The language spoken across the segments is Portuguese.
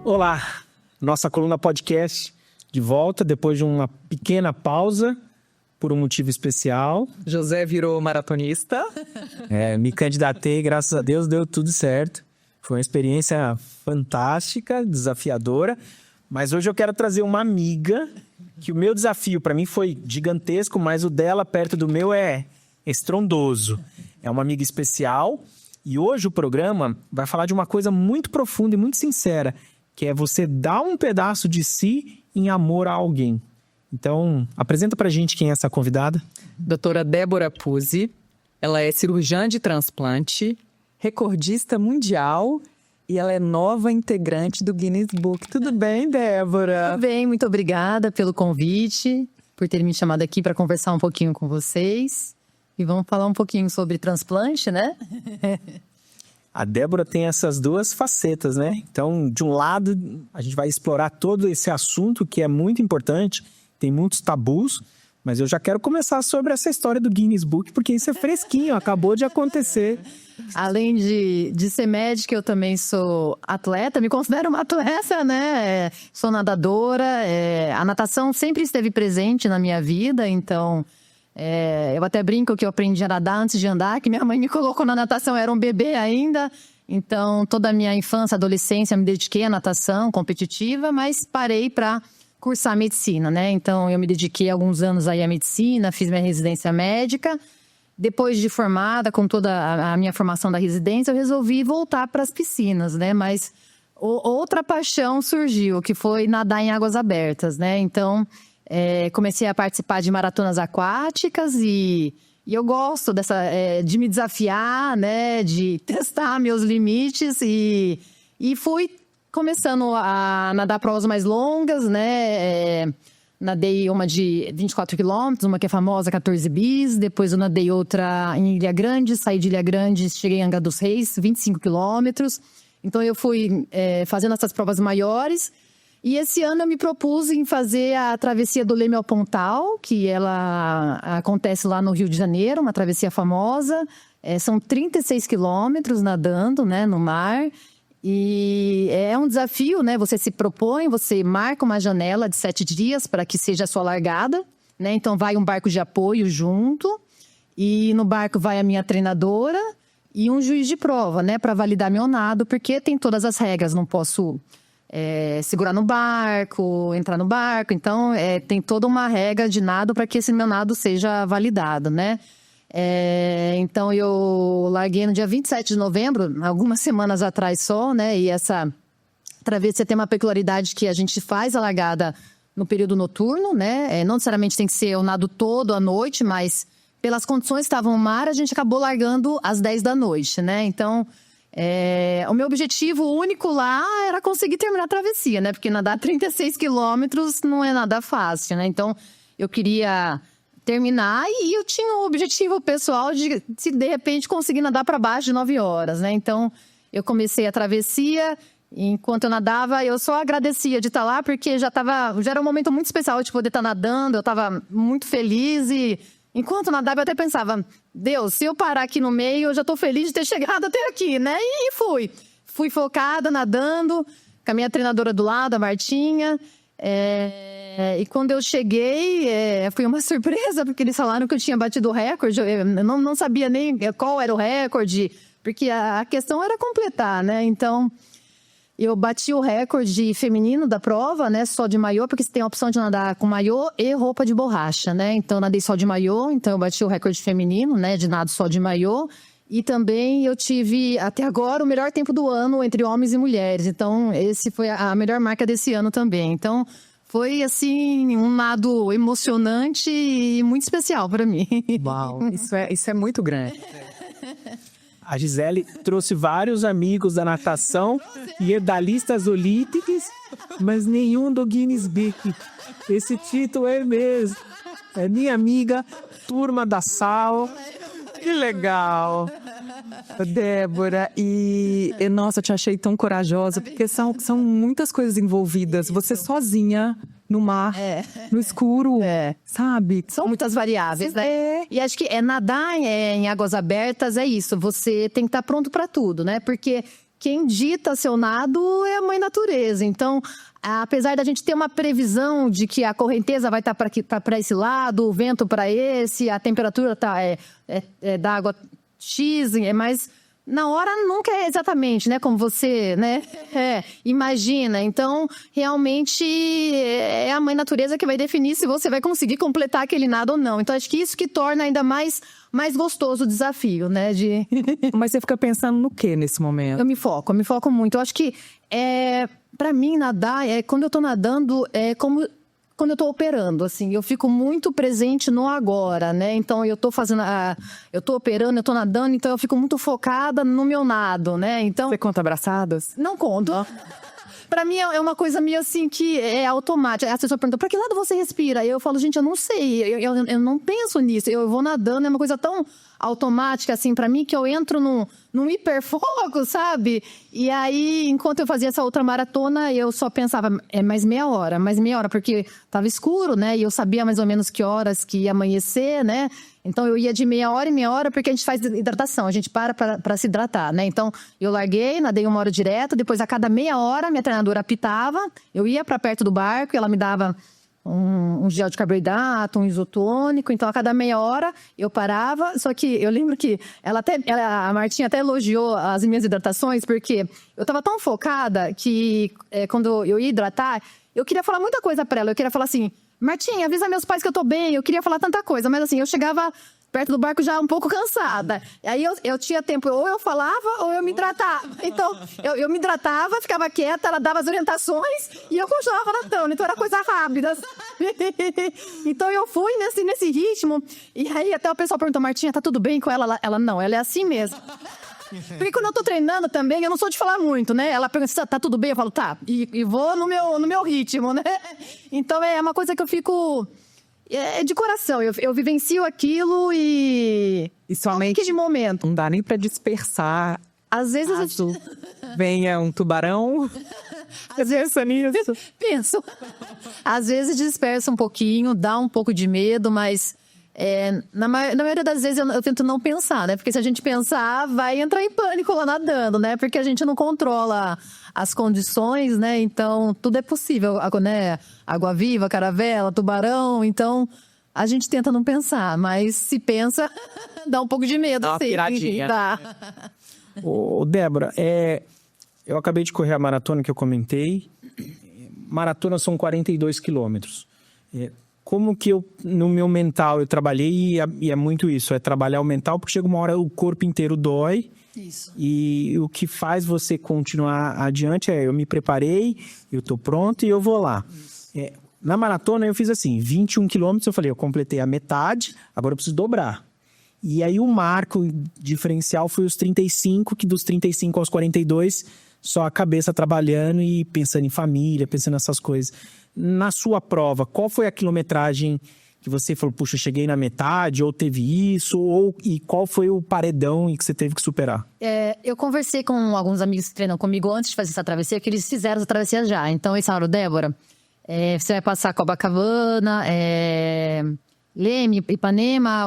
Olá, nossa coluna podcast de volta depois de uma pequena pausa por um motivo especial. José virou maratonista. Me candidatei, graças a Deus deu tudo certo. Foi uma experiência fantástica, desafiadora. Mas hoje eu quero trazer uma amiga que o meu desafio para mim foi gigantesco, mas o dela perto do meu é estrondoso. É uma amiga especial e hoje o programa vai falar de uma coisa muito profunda e muito sincera, que é você dar um pedaço de si em amor a alguém. Então, apresenta pra gente quem é essa convidada. Doutora Débora Puzzi. Ela é cirurgiã de transplante, recordista mundial e ela é nova integrante do Guinness Book. Tudo bem, Débora? Tudo bem, muito obrigada pelo convite, por ter me chamado aqui para conversar um pouquinho com vocês. E vamos falar um pouquinho sobre transplante, né? A Débora tem essas duas facetas, né? Então, de um lado, a gente vai explorar todo esse assunto que é muito importante, tem muitos tabus, mas eu já quero começar sobre essa história do Guinness Book, porque isso é fresquinho, acabou de acontecer. Além de ser médica, eu também sou atleta, me considero uma atleta, né? Sou nadadora, a natação sempre esteve presente na minha vida, então... eu até brinco que eu aprendi a nadar antes de andar, que minha mãe me colocou na natação, eu era um bebê ainda. Então, toda a minha infância, adolescência, me dediquei à natação competitiva, mas parei para cursar medicina, né? Então, eu me dediquei alguns anos aí à medicina, fiz minha residência médica. Depois de formada, com toda a minha formação da residência, eu resolvi voltar para as piscinas, né? Mas outra paixão surgiu, que foi nadar em águas abertas, né? Então... comecei a participar de maratonas aquáticas e eu gosto de me desafiar, né, de testar meus limites e fui começando a nadar provas mais longas, né, nadei uma de 24 quilômetros, uma que é famosa, 14 bis, depois eu nadei outra em Ilha Grande, saí de Ilha Grande, cheguei em Angra dos Reis, 25 quilômetros, então eu fui fazendo essas provas maiores. E esse ano eu me propus em fazer a travessia do Leme ao Pontal, que ela acontece lá no Rio de Janeiro, uma travessia famosa. São 36 quilômetros nadando, né, no mar. E é um desafio, né? Você se propõe, você marca uma janela de 7 dias para que seja a sua largada, né? Então vai um barco de apoio junto e no barco vai a minha treinadora e um juiz de prova, né, para validar meu nado, porque tem todas as regras, não posso... segurar no barco, entrar no barco. Então, tem toda uma regra de nado para que esse meu nado seja validado, né? Então, eu larguei no dia 27 de novembro, algumas semanas atrás só, né? E essa travessia tem uma peculiaridade que a gente faz a largada no período noturno, né? Não necessariamente tem que ser o nado todo à noite, mas pelas condições que estavam no mar, a gente acabou largando às 10 da noite, né? Então... o meu objetivo único lá era conseguir terminar a travessia, né? Porque nadar 36 quilômetros não é nada fácil, né? Então, eu queria terminar e eu tinha o objetivo pessoal de, se de repente, conseguir nadar para baixo de 9 horas, né? Então, eu comecei a travessia. Enquanto eu nadava, eu só agradecia de estar lá, porque já era um momento muito especial de poder estar nadando. Eu estava muito feliz e... Enquanto nadava, eu até pensava, Deus, se eu parar aqui no meio, eu já tô feliz de ter chegado até aqui, né? E fui. Fui focada, nadando, com a minha treinadora do lado, a Martinha. E quando eu cheguei, foi uma surpresa, porque eles falaram que eu tinha batido o recorde. Eu não sabia nem qual era o recorde, porque a questão era completar, né? Então... eu bati o recorde feminino da prova, né? Só de maiô, porque você tem a opção de nadar com maiô e roupa de borracha, né? Então, eu nadei só de maiô, então eu bati o recorde feminino, né? De nado só de maiô. E também eu tive, até agora, o melhor tempo do ano entre homens e mulheres. Então, esse foi a melhor marca desse ano também. Então, foi, assim, um nado emocionante e muito especial para mim. Uau, isso é muito grande. A Gisele trouxe vários amigos da natação e medalhistas olímpicos, mas nenhum do Guinness Book. Esse título é mesmo. É minha amiga, turma da Sal. Que legal. Débora, nossa, eu te achei tão corajosa, porque são muitas coisas envolvidas. Você sozinha no mar, no escuro, sabe? São muitas variáveis, né? E acho que nadar em águas abertas é isso. Você tem que estar pronto para tudo, né? Porque quem dita seu nado é a mãe natureza. Então, apesar da gente ter uma previsão de que a correnteza vai estar para esse lado, o vento para esse, a temperatura da água X, mas na hora nunca é exatamente, né, como você, né, imagina. Então, realmente é a mãe natureza que vai definir se você vai conseguir completar aquele nado ou não. Então, acho que isso que torna ainda mais gostoso o desafio, né? Mas você fica pensando no que nesse momento? Eu me foco muito. Eu acho que, para mim, nadar, quando eu tô nadando, é como quando eu tô operando, assim. Eu fico muito presente no agora, né? Então, eu tô eu tô operando, eu tô nadando, então eu fico muito focada no meu nado, né? Então, Você conta abraçadas? não conto. Pra mim é uma coisa meio assim que é automática. A pessoa pergunta, pra que lado você respira? E eu falo, gente, eu não sei, eu não penso nisso. Eu vou nadando, é uma coisa tão automática assim pra mim que eu entro num hiperfoco, sabe? E aí, enquanto eu fazia essa outra maratona, eu só pensava, mais meia hora, porque tava escuro, né? E eu sabia mais ou menos que horas que ia amanhecer, né? Então, eu ia de meia hora em meia hora, porque a gente faz hidratação, a gente para se hidratar, né? Então, eu larguei, nadei 1 hora direto, depois a cada meia hora, minha treinadora apitava, eu ia para perto do barco e ela me dava um gel de carboidrato, um isotônico. Então, a cada meia hora, eu parava. Só que eu lembro que a Martinha até elogiou as minhas hidratações, porque eu estava tão focada que quando eu ia hidratar, eu queria falar muita coisa para ela. Eu queria falar assim, Martinha, avisa meus pais que eu tô bem. Eu queria falar tanta coisa, mas assim, eu chegava perto do barco já um pouco cansada. Aí eu tinha tempo, ou eu falava ou eu me hidratava. Então, eu me hidratava, ficava quieta, ela dava as orientações e eu continuava nadando. Então, era coisa rápida, sabe? Então, eu fui nesse ritmo. E aí, até o pessoal perguntou, Martinha, tá tudo bem com ela? Ela, não, ela é assim mesmo. Porque quando eu tô treinando também, eu não sou de falar muito, né? Ela pergunta, tá tudo bem? Eu falo, tá. E vou no meu ritmo, né? Então, é uma coisa que eu fico... de coração, eu vivencio aquilo e somente de momento. Não dá nem pra dispersar. Às vezes Caso venha um tubarão, você pensa nisso? penso. Às vezes dispersa um pouquinho, dá um pouco de medo, mas na maioria das vezes eu tento não pensar, né? Porque se a gente pensar, vai entrar em pânico lá nadando, né? Porque a gente não controla as condições, né? Então, tudo é possível, né? Água-viva, caravela, tubarão. Então, a gente tenta não pensar, mas se pensa, dá um pouco de medo. Dá uma sim. piradinha. Dá. Ô, Débora, eu acabei de correr a maratona que eu comentei. Maratona são 42 quilômetros. Como que no meu mental eu trabalhei, e é muito isso, é trabalhar o mental, porque chega uma hora o corpo inteiro dói. Isso. E o que faz você continuar adiante eu me preparei, eu tô pronto e eu vou lá. Na maratona eu fiz assim, 21 quilômetros, eu falei, eu completei a metade, agora eu preciso dobrar. E aí o marco diferencial foi os 35, que dos 35 aos 42, só a cabeça trabalhando e pensando em família, pensando nessas coisas. Na sua prova, qual foi a quilometragem que você falou, puxa, cheguei na metade, ou teve isso, e qual foi o paredão que você teve que superar? Eu conversei com alguns amigos que treinam comigo antes de fazer essa travessia, que eles fizeram essa travessia já. Então, eles falaram, Débora, você vai passar Copacabana, Leme, Ipanema,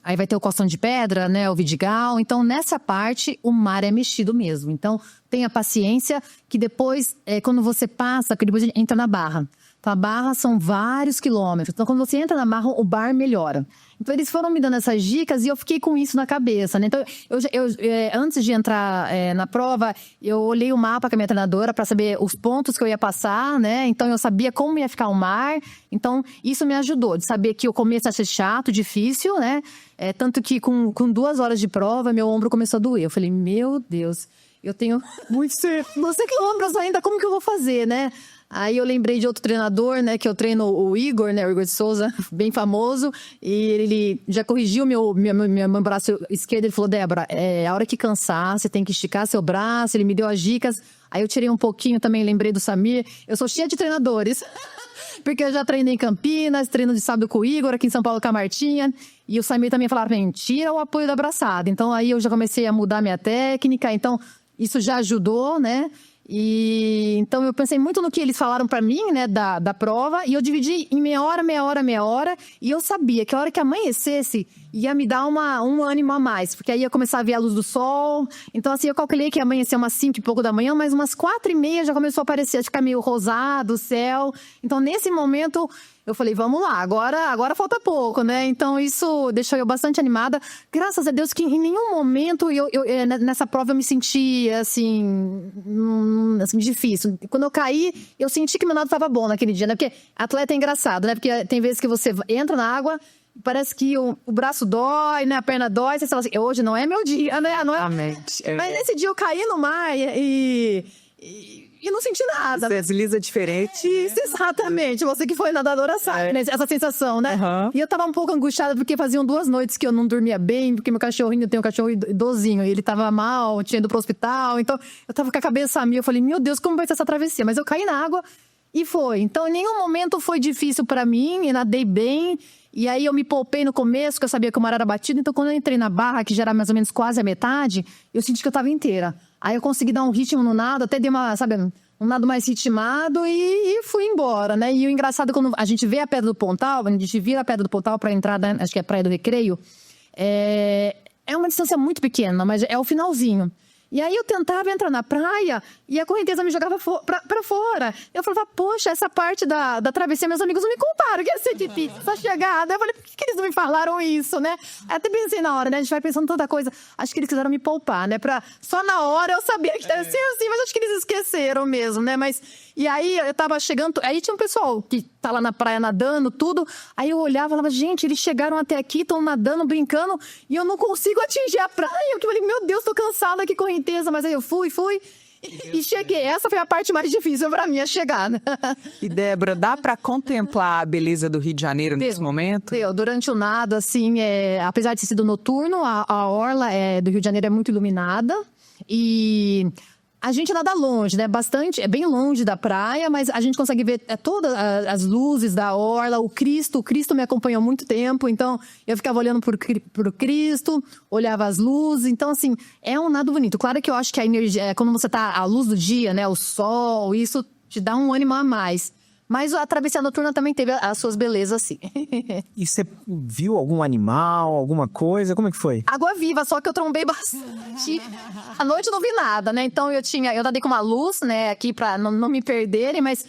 aí vai ter o Costão de Pedra, né, o Vidigal. Então, nessa parte, o mar é mexido mesmo. Então, tenha paciência que depois, quando você passa, que depois a gente entra na Barra. Então, a Barra são vários quilômetros. Então, quando você entra na Barra, o bar melhora. Então, eles foram me dando essas dicas e eu fiquei com isso na cabeça, né? Então, antes de entrar na prova, eu olhei o mapa com a minha treinadora para saber os pontos que eu ia passar, né? Então, eu sabia como ia ficar o mar. Então, isso me ajudou, de saber que o começo ia ser chato, difícil, né? Tanto que com 2 horas de prova, meu ombro começou a doer. Eu falei, meu Deus, eu tenho muitos quilômetros ainda, como que eu vou fazer, né? Aí eu lembrei de outro treinador, né, que eu treino o Igor, né, o Igor de Souza, bem famoso, e ele já corrigiu meu braço esquerdo, ele falou, Débora, a hora que cansar, você tem que esticar seu braço, ele me deu as dicas, aí eu tirei um pouquinho também, lembrei do Samir, eu sou cheia de treinadores, porque eu já treinei em Campinas, treino de sábado com o Igor, aqui em São Paulo com a Martinha, e o Samir também falava pra mim, tira o apoio da braçada, então aí eu já comecei a mudar minha técnica, então isso já ajudou, né? E então eu pensei muito no que eles falaram pra mim, né, da prova, e eu dividi em meia hora, e eu sabia que a hora que amanhecesse ia me dar um ânimo a mais, porque aí ia começar a ver a luz do sol. Então, assim, eu calculei que ia amanhecer umas 5 e pouco da manhã, mas umas 4:30 já começou a aparecer, a ficar meio rosado o céu. Então, nesse momento, eu falei, vamos lá, agora falta pouco, né? Então, isso deixou eu bastante animada. Graças a Deus que em nenhum momento nessa prova eu me senti, assim, difícil. Quando eu caí, eu senti que meu nado estava bom naquele dia, né? Porque atleta é engraçado, né? Porque tem vezes que você entra na água, parece que o braço dói, né? A perna dói, você fala assim, hoje não é meu dia, né? Não é... Exatamente. Mas nesse dia eu caí no mar e não senti nada. Você desliza diferente. Isso, exatamente. Você que foi nadadora sabe, né? Essa sensação, né? Uhum. E eu tava um pouco angustiada porque faziam 2 noites que eu não dormia bem, porque meu cachorrinho, eu tenho um cachorro idosinho, e ele tava mal, tinha ido pro hospital, então eu tava com a cabeça a mil, eu falei, meu Deus, como vai ser essa travessia? Mas eu caí na água e foi. Então, em nenhum momento foi difícil pra mim, e nadei bem. E aí eu me poupei no começo, que eu sabia que o mar era batido. Então, quando eu entrei na barra, que já era mais ou menos quase a metade, eu senti que eu tava inteira. Aí eu consegui dar um ritmo no nado, até dei um nado mais ritmado e fui embora, né? E o engraçado, quando a gente vê a Pedra do Pontal, a gente vira a Pedra do Pontal pra entrar, acho que é a Praia do Recreio, é uma distância muito pequena, mas é o finalzinho. E aí eu tentava entrar na praia e a correnteza me jogava pra fora. Eu falava, poxa, essa parte da travessia, meus amigos não me contaram que ia ser difícil essa chegada. Eu falei, por que eles não me falaram isso, né? Até pensei na hora, né? A gente vai pensando tanta coisa. Acho que eles quiseram me poupar, né? Só na hora eu sabia que deve ser assim, mas acho que eles esqueceram mesmo, né? E aí eu tava chegando, aí tinha um pessoal que tá lá na praia nadando, tudo. Aí eu olhava e falava, gente, eles chegaram até aqui, estão nadando, brincando, e eu não consigo atingir a praia. Eu falei, meu Deus, tô cansada, que correnteza. Mas aí eu fui e cheguei. Essa foi a parte mais difícil pra mim, a chegar, né? E, Débora, dá pra contemplar a beleza do Rio de Janeiro nesse momento? Durante o nado, assim, apesar de ter sido noturno, a orla do Rio de Janeiro é muito iluminada. E a gente nada longe, né? É bem longe da praia, mas a gente consegue ver todas as luzes da orla. O Cristo me acompanhou há muito tempo, então eu ficava olhando pro Cristo, olhava as luzes. Então, assim, é um nado bonito. Claro que eu acho que a energia, quando você tá à luz do dia, né? O sol, isso te dá um ânimo a mais. Mas a travessia noturna também teve as suas belezas, sim. E você viu algum animal, alguma coisa? Como é que foi? Água viva, só que eu trombei bastante. À noite eu não vi nada, né? Então eu nadei com uma luz, né, aqui pra não me perderem, mas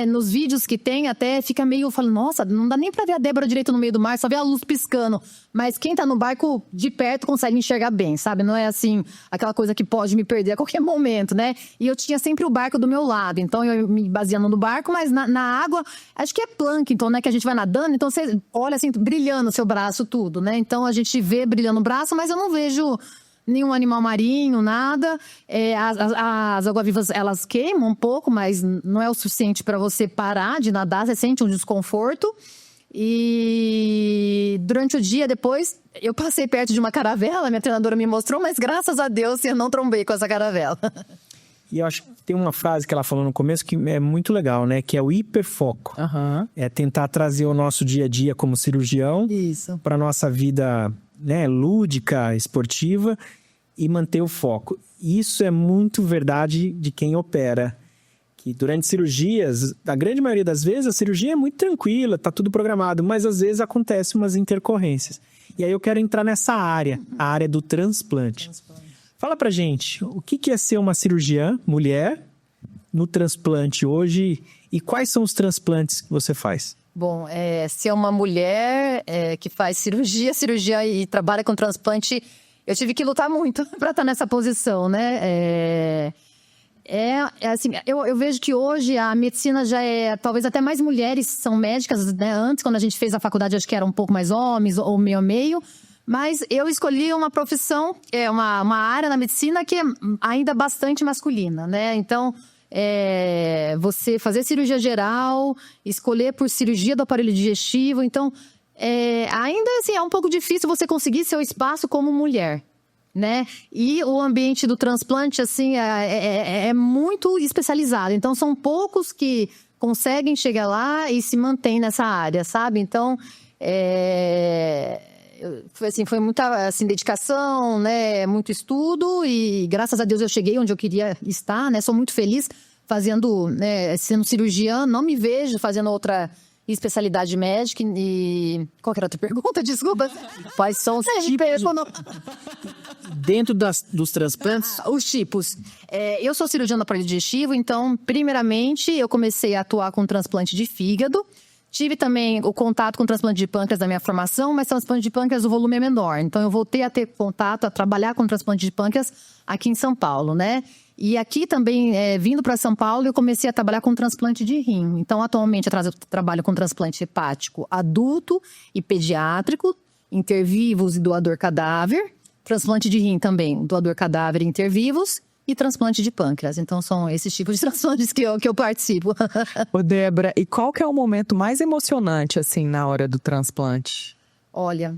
nos vídeos que tem até fica meio, eu falo, nossa, não dá nem pra ver a Débora direito no meio do mar, só vê a luz piscando. Mas quem tá no barco de perto consegue enxergar bem, sabe? Não é assim, aquela coisa que pode me perder a qualquer momento, né? E eu tinha sempre o barco do meu lado, então eu me baseando no barco, mas na água, acho que é plâncton, né? Que a gente vai nadando, então você olha assim, brilhando o seu braço, tudo, né? Então a gente vê brilhando o braço, mas eu não vejo nenhum animal marinho, nada. As águas-vivas, elas queimam um pouco, mas não é o suficiente para você parar de nadar, você sente um desconforto. E durante o dia, depois, eu passei perto de uma caravela, minha treinadora me mostrou, mas graças a Deus eu não trombei com essa caravela. E eu acho que tem uma frase que ela falou no começo que é muito legal, né? Que é o hiperfoco. Uhum. É tentar trazer o nosso dia a dia como cirurgião para nossa vida, né, lúdica, esportiva, e manter o foco. Isso é muito verdade de quem opera. Que durante cirurgias, a grande maioria das vezes, a cirurgia é muito tranquila, tá tudo programado, mas às vezes acontecem umas intercorrências. E aí eu quero entrar nessa área, a área do transplante. Fala pra gente, o que é ser uma cirurgiã, mulher, no transplante hoje, e quais são os transplantes que você faz? Bom, se é uma mulher que faz cirurgia e trabalha com transplante, eu tive que lutar muito para estar nessa posição, né? Assim, eu vejo que hoje a medicina já talvez até mais mulheres são médicas, né? Antes, quando a gente fez a faculdade, acho que era um pouco mais homens ou meio a meio. Mas eu escolhi uma profissão, uma área na medicina que é ainda bastante masculina, né? Então, você fazer cirurgia geral, escolher por cirurgia do aparelho digestivo. Então, ainda assim, é um pouco difícil você conseguir seu espaço como mulher, né? E o ambiente do transplante, assim, é muito especializado. Então, são poucos que conseguem chegar lá e se mantêm nessa área, sabe? Então, foi muita assim, dedicação, né? Muito estudo e graças a Deus eu cheguei onde eu queria estar, né? Sou muito feliz fazendo, né, sendo cirurgiã, não me vejo fazendo outra especialidade médica e... Qual que era a outra pergunta? Desculpa. Quais são os tipos? Dentro dos transplantes, Os tipos. Eu sou cirurgiã do aparelho digestivo, então, primeiramente, eu comecei a atuar com transplante de fígado. Tive também o contato com transplante de pâncreas da minha formação, mas transplante de pâncreas o volume é menor. Então, eu voltei a ter contato, a trabalhar com transplante de pâncreas aqui em São Paulo, né? E aqui também, vindo para São Paulo, eu comecei a trabalhar com transplante de rim. Então, atualmente, eu trabalho com transplante hepático adulto e pediátrico, intervivos e doador cadáver. Transplante de rim também, doador cadáver e intervivos. E transplante de pâncreas. Então, são esses tipos de transplantes que eu participo. Ô, Débora, e qual que é o momento mais emocionante, assim, na hora do transplante? Olha,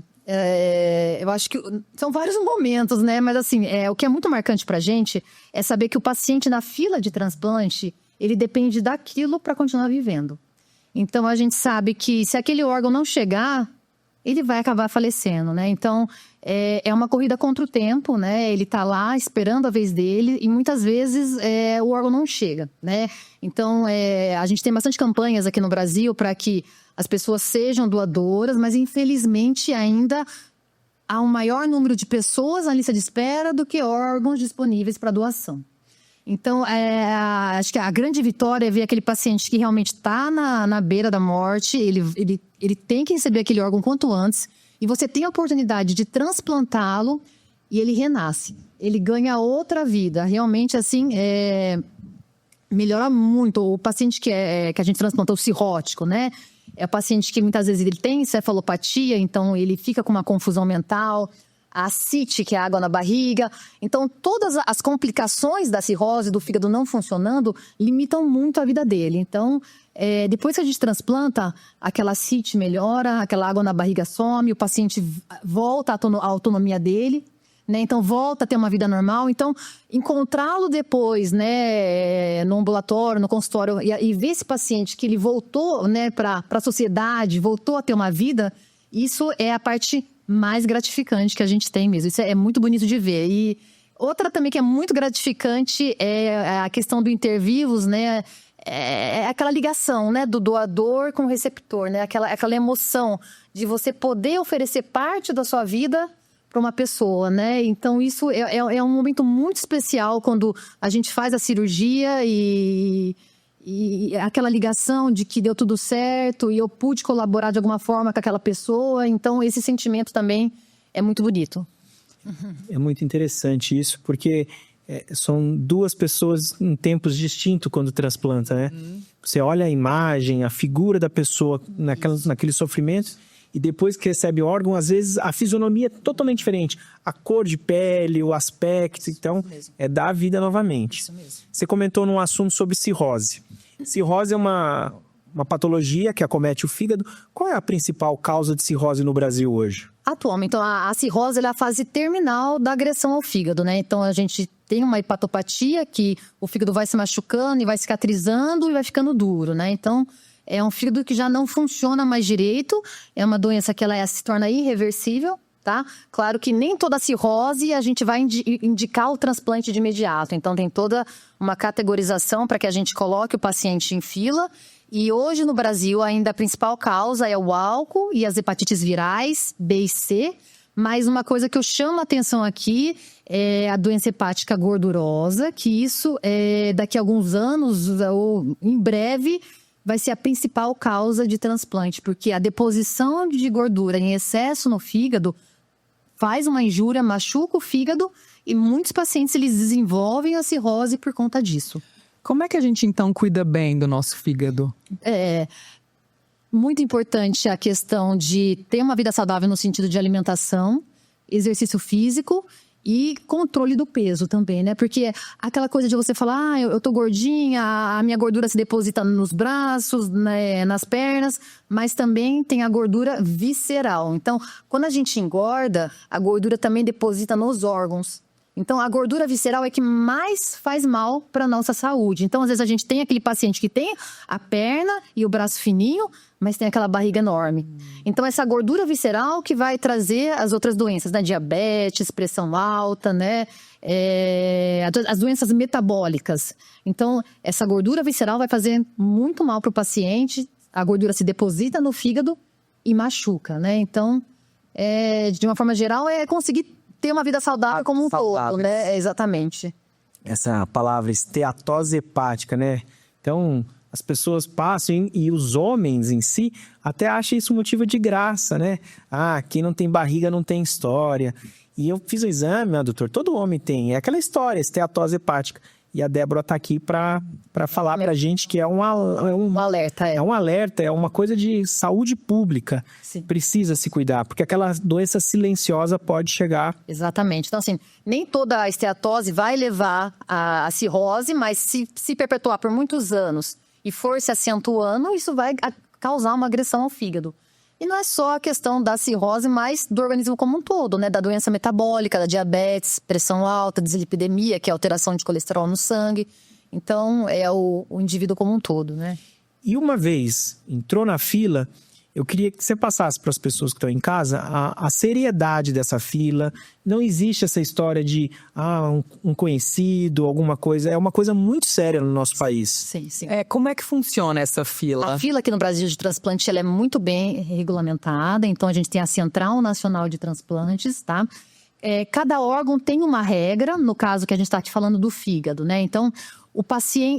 eu acho que são vários momentos, né? Mas, assim, o que é muito marcante pra gente é saber que o paciente na fila de transplante, ele depende daquilo para continuar vivendo. Então, a gente sabe que se aquele órgão não chegar, ele vai acabar falecendo, né? Então, é uma corrida contra o tempo, né? Ele tá lá esperando a vez dele e muitas vezes o órgão não chega, né? Então, a gente tem bastante campanhas aqui no Brasil para que as pessoas sejam doadoras, mas infelizmente ainda há um maior número de pessoas na lista de espera do que órgãos disponíveis para doação. Então, acho que a grande vitória é ver aquele paciente que realmente está na beira da morte, ele tem que receber aquele órgão quanto antes, e você tem a oportunidade de transplantá-lo e ele renasce. Ele ganha outra vida. Realmente, assim, melhora muito. O paciente que a gente transplantou, o cirrótico, né? É o paciente que muitas vezes ele tem encefalopatia, então ele fica com uma confusão mental. A ascite, que é a água na barriga. Então, todas as complicações da cirrose, do fígado não funcionando, limitam muito a vida dele. Então, depois que a gente transplanta, aquela ascite melhora, aquela água na barriga some, o paciente volta à autonomia dele, né? Então, volta a ter uma vida normal. Então, encontrá-lo depois, né, no ambulatório, no consultório, e ver esse paciente que ele voltou, né, para a sociedade, voltou a ter uma vida, isso é a parte mais gratificante que a gente tem mesmo. Isso é muito bonito de ver. E outra também que é muito gratificante é a questão do intervivos, né? É aquela ligação, né, do doador com o receptor, né? Aquela emoção de você poder oferecer parte da sua vida para uma pessoa, né? Então, isso é um momento muito especial quando a gente faz a cirurgia e aquela ligação de que deu tudo certo e eu pude colaborar de alguma forma com aquela pessoa. Então, esse sentimento também é muito bonito. É muito interessante isso, porque são duas pessoas em tempos distintos quando transplanta, né? Você olha a imagem, a figura da pessoa naqueles sofrimentos e depois que recebe o órgão, às vezes a fisionomia é totalmente diferente. A cor de pele, o aspecto, então dar a vida novamente. Isso mesmo. Você comentou num assunto sobre cirrose. Cirrose é uma patologia que acomete o fígado. Qual é a principal causa de cirrose no Brasil hoje? Atualmente, então, a cirrose é a fase terminal da agressão ao fígado, né? Então, a gente tem uma hepatopatia que o fígado vai se machucando e vai cicatrizando e vai ficando duro, né? Então, é um fígado que já não funciona mais direito. É uma doença que ela se torna irreversível, tá? Claro que nem toda cirrose a gente vai indicar o transplante de imediato. Então, tem toda uma categorização para que a gente coloque o paciente em fila. E hoje, no Brasil, ainda a principal causa é o álcool e as hepatites virais, B e C. Mas uma coisa que eu chamo a atenção aqui é a doença hepática gordurosa, que isso, daqui a alguns anos, ou em breve, vai ser a principal causa de transplante. Porque a deposição de gordura em excesso no fígado faz uma injúria, machuca o fígado e muitos pacientes eles desenvolvem a cirrose por conta disso. Como é que a gente, então, cuida bem do nosso fígado? Muito importante a questão de ter uma vida saudável no sentido de alimentação, exercício físico e controle do peso também, né? Porque aquela coisa de você falar, eu tô gordinha, a minha gordura se deposita nos braços, né, nas pernas, mas também tem a gordura visceral. Então, quando a gente engorda, a gordura também deposita nos órgãos. Então, a gordura visceral é que mais faz mal para a nossa saúde. Então, às vezes, a gente tem aquele paciente que tem a perna e o braço fininho, mas tem aquela barriga enorme. Então, essa gordura visceral que vai trazer as outras doenças, né? Diabetes, pressão alta, né? As doenças metabólicas. Então, essa gordura visceral vai fazer muito mal para o paciente. a gordura se deposita no fígado e machuca, né? Então, de uma forma geral, é conseguir ter uma vida saudável como um todo, né? Exatamente. Essa palavra esteatose hepática, né? Então, as pessoas passam e os homens em si até acham isso motivo de graça, né? Ah, quem não tem barriga não tem história. E eu fiz o exame, doutor, todo homem tem. É aquela história, esteatose hepática. E a Débora está aqui para falar para a gente que é um alerta. É um alerta, é uma coisa de saúde pública. Sim. Precisa se cuidar, porque aquela doença silenciosa pode chegar. Exatamente. Então, assim, nem toda a esteatose vai levar à cirrose, mas se perpetuar por muitos anos e for se acentuando, isso vai causar uma agressão ao fígado. E não é só a questão da cirrose, mas do organismo como um todo, né? Da doença metabólica, da diabetes, pressão alta, dislipidemia, que é alteração de colesterol no sangue. Então, é o indivíduo como um todo, né? E uma vez entrou na fila, eu queria que você passasse para as pessoas que estão em casa a seriedade dessa fila. Não existe essa história de um conhecido, alguma coisa. É uma coisa muito séria no nosso país. Sim, sim. Como é que funciona essa fila? A fila aqui no Brasil de transplante, ela é muito bem regulamentada. Então, a gente tem a Central Nacional de Transplantes, tá? Cada órgão tem uma regra, no caso que a gente está aqui falando do fígado, né? Então,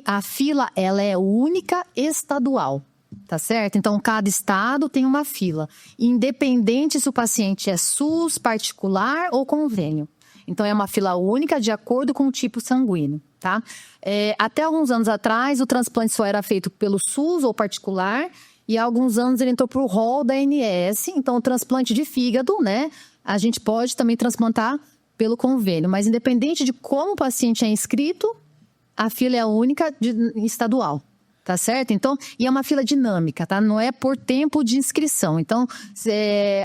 a fila, ela é única estadual. Tá certo? Então, cada estado tem uma fila. Independente se o paciente é SUS, particular ou convênio. Então, é uma fila única de acordo com o tipo sanguíneo, tá? Até alguns anos atrás, o transplante só era feito pelo SUS ou particular. E há alguns anos ele entrou para o rol da ANS. Então, o transplante de fígado, né? A gente pode também transplantar pelo convênio. Mas independente de como o paciente é inscrito, a fila é a única estadual. Tá certo? Então, e é uma fila dinâmica, tá? Não é por tempo de inscrição. Então,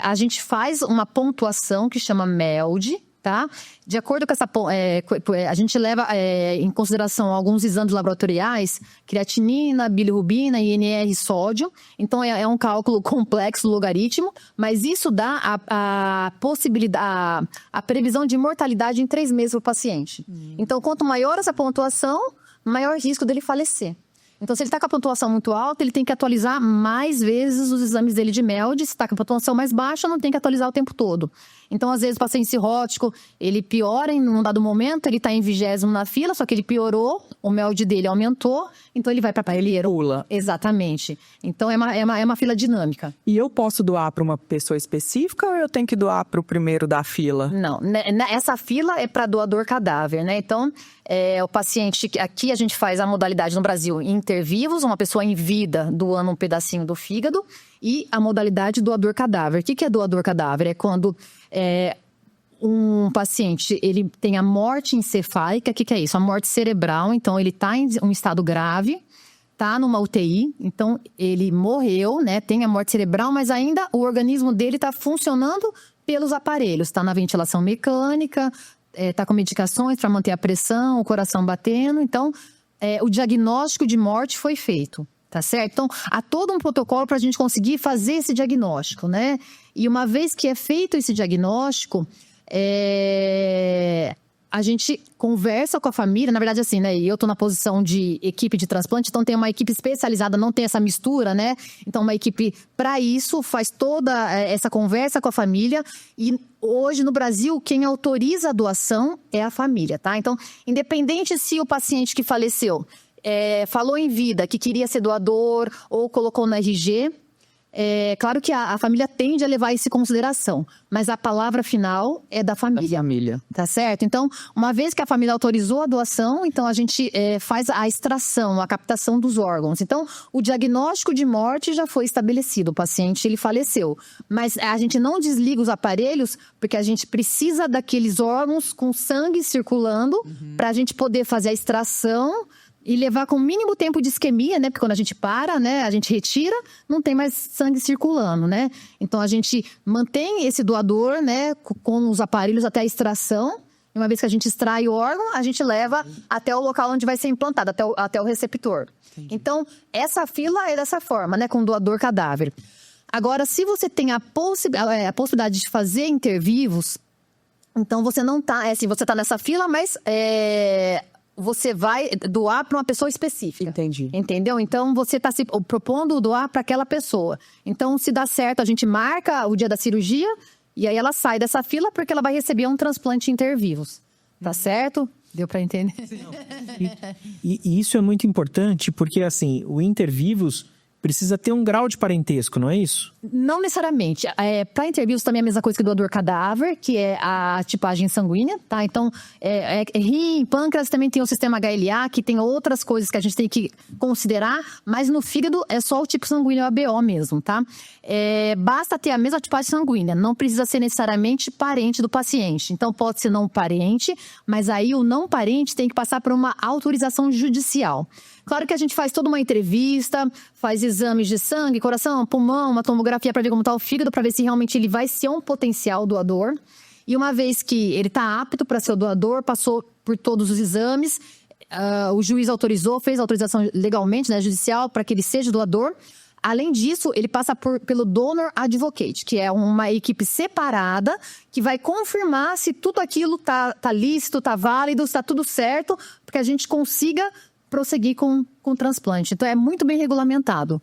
a gente faz uma pontuação que chama MELD, tá? De acordo com essa... a gente leva em consideração alguns exames laboratoriais, creatinina, bilirrubina, INR, sódio. Então, é um cálculo complexo do logaritmo, mas isso dá a possibilidade, a previsão de mortalidade em 3 meses para o paciente. Então, quanto maior essa pontuação, maior risco dele falecer. Então, se ele está com a pontuação muito alta, ele tem que atualizar mais vezes os exames dele de MELD. Se está com a pontuação mais baixa, não tem que atualizar o tempo todo. Então, às vezes, o paciente cirrótico, ele piora em um dado momento, ele está em 20º na fila, só que ele piorou, o MELD dele aumentou, então ele vai para ele pula. Exatamente. Então, é uma fila dinâmica. E eu posso doar para uma pessoa específica ou eu tenho que doar para o primeiro da fila? Não, essa fila é para doador cadáver, né? Então, o paciente, aqui a gente faz a modalidade no Brasil intervivos, uma pessoa em vida doando um pedacinho do fígado, e a modalidade doador cadáver. O que é doador cadáver? É quando um paciente ele tem a morte encefálica. O que é isso? A morte cerebral. Então, ele está em um estado grave, está numa UTI, então ele morreu, né? Tem a morte cerebral, mas ainda o organismo dele está funcionando pelos aparelhos. Está na ventilação mecânica, está com medicações para manter a pressão, o coração batendo. Então, o diagnóstico de morte foi feito. Tá certo? Então, há todo um protocolo para a gente conseguir fazer esse diagnóstico, né? E uma vez que é feito esse diagnóstico, a gente conversa com a família. Na verdade, assim, né? E eu tô na posição de equipe de transplante, então tem uma equipe especializada, não tem essa mistura, né? Então, uma equipe para isso faz toda essa conversa com a família. E hoje, no Brasil, quem autoriza a doação é a família, tá? Então, independente se o paciente que faleceu falou em vida que queria ser doador ou colocou no RG, claro que a família tende a levar isso em consideração, mas a palavra final é da família. Da família. Tá certo? Então, uma vez que a família autorizou a doação, então a gente faz a extração, a captação dos órgãos. Então, o diagnóstico de morte já foi estabelecido, o paciente ele faleceu. Mas a gente não desliga os aparelhos, porque a gente precisa daqueles órgãos com sangue circulando para a gente poder fazer a extração e levar com o mínimo tempo de isquemia, né? Porque quando a gente para, né? A gente retira, não tem mais sangue circulando, né? Então, a gente mantém esse doador, né? Com os aparelhos até a extração. E uma vez que a gente extrai o órgão, a gente leva até o local onde vai ser implantado, até o receptor. Entendi. Então, essa fila é dessa forma, né? Com doador cadáver. Agora, se você tem a possibilidade de fazer intervivos, então você não tá... você tá nessa fila, mas... você vai doar para uma pessoa específica. Entendi. Entendeu? Então, você está se propondo doar para aquela pessoa. Então, se dá certo, a gente marca o dia da cirurgia e aí ela sai dessa fila porque ela vai receber um transplante intervivos. Tá certo? Deu para entender? E isso é muito importante porque, assim, o intervivos precisa ter um grau de parentesco, não é isso? Não necessariamente. Para interviews também é a mesma coisa que doador cadáver, que é a tipagem sanguínea, tá? Então, rim, pâncreas também tem o sistema HLA, que tem outras coisas que a gente tem que considerar, mas no fígado é só o tipo sanguíneo ABO mesmo, tá? Basta ter a mesma tipagem sanguínea, não precisa ser necessariamente parente do paciente. Então, pode ser não parente, mas aí o não parente tem que passar por uma autorização judicial. Claro que a gente faz toda uma entrevista, faz exames de sangue, coração, pulmão, uma tomografia para ver como está o fígado, para ver se realmente ele vai ser um potencial doador. E uma vez que ele está apto para ser o doador, passou por todos os exames, o juiz autorizou, fez a autorização legalmente, né, judicial, para que ele seja doador. Além disso, ele passa pelo Donor Advocate, que é uma equipe separada que vai confirmar se tudo aquilo tá lícito, tá válido, está tudo certo, porque a gente consiga prosseguir com o transplante. Então, é muito bem regulamentado.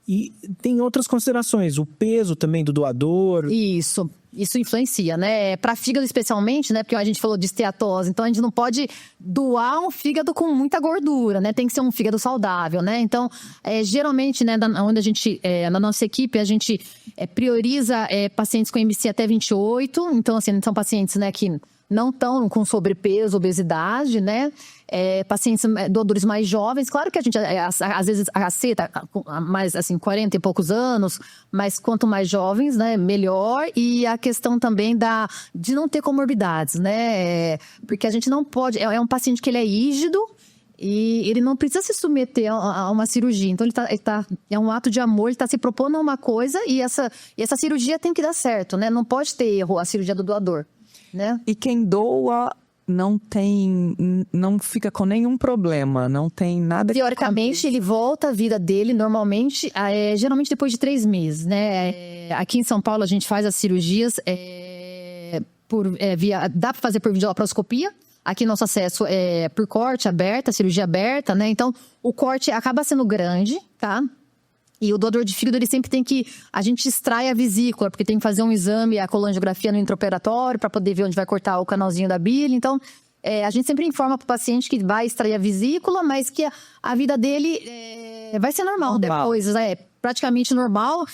E tem outras considerações, o peso também do doador. Isso influencia, né? Para fígado especialmente, né? Porque a gente falou de esteatose, então a gente não pode doar um fígado com muita gordura, né? Tem que ser um fígado saudável, né? Então, geralmente, né, onde a gente, na nossa equipe, a gente prioriza pacientes com IMC até 28, então, assim, são pacientes, né, que não estão com sobrepeso, obesidade, né? Pacientes doadores mais jovens. Claro que a gente, às vezes, aceita mais, assim, 40 e poucos anos, mas quanto mais jovens, né, melhor. E a questão também de não ter comorbidades, né? Porque a gente não pode... É um paciente que ele é rígido e ele não precisa se submeter a uma cirurgia. Então, é um ato de amor, ele está se propondo a uma coisa e essa cirurgia tem que dar certo, né? Não pode ter erro a cirurgia do doador. Né? E quem doa não fica com nenhum problema, não tem nada... Teoricamente, ele volta à vida dele normalmente, geralmente depois de 3 meses, né? Aqui em São Paulo, a gente faz as cirurgias dá para fazer por videolaparoscopia. Aqui nosso acesso é por corte aberta, cirurgia aberta, né? Então, o corte acaba sendo grande, tá? E o doador de fígado, ele sempre tem que... A gente extrai a vesícula, porque tem que fazer um exame, a colangiografia no intraoperatório, para poder ver onde vai cortar o canalzinho da bile. Então, a gente sempre informa para o paciente que vai extrair a vesícula, mas que a vida dele vai ser normal depois. Praticamente normal.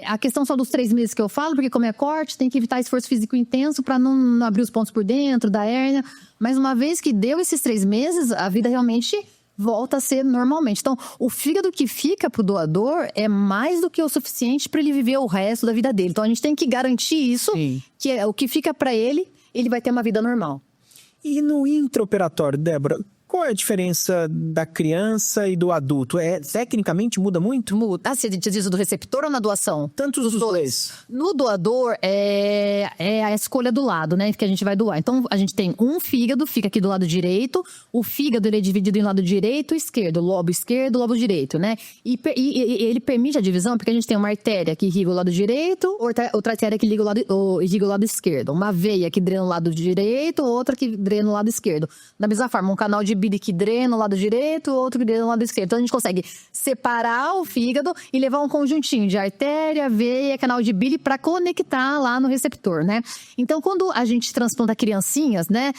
A questão só dos 3 meses que eu falo, porque como é corte, tem que evitar esforço físico intenso para não abrir os pontos por dentro, da hérnia. Mas uma vez que deu esses 3 meses, a vida realmente... volta a ser normalmente. Então, o fígado que fica pro doador é mais do que o suficiente para ele viver o resto da vida dele. Então, a gente tem que garantir isso, Sim. que o que fica para ele vai ter uma vida normal. E no intraoperatório, Débora, qual é a diferença da criança e do adulto? Tecnicamente muda muito? Muda. Você diz do receptor ou na doação? Tanto dos dois. No doador, é a escolha do lado, né? Que a gente vai doar. Então, a gente tem um fígado, fica aqui do lado direito. O fígado, ele é dividido em lado direito e esquerdo. Lobo esquerdo, lobo direito, né? E ele permite a divisão porque a gente tem uma artéria que irriga o lado direito, outra artéria que irriga o lado esquerdo. Uma veia que drena o lado direito, outra que drena o lado esquerdo. Da mesma forma, um canal de bile que drena o lado direito, outro que drena o lado esquerdo. Então, a gente consegue separar o fígado e levar um conjuntinho de artéria, veia, canal de bile para conectar lá no receptor, né? Então, quando a gente transplanta criancinhas, né?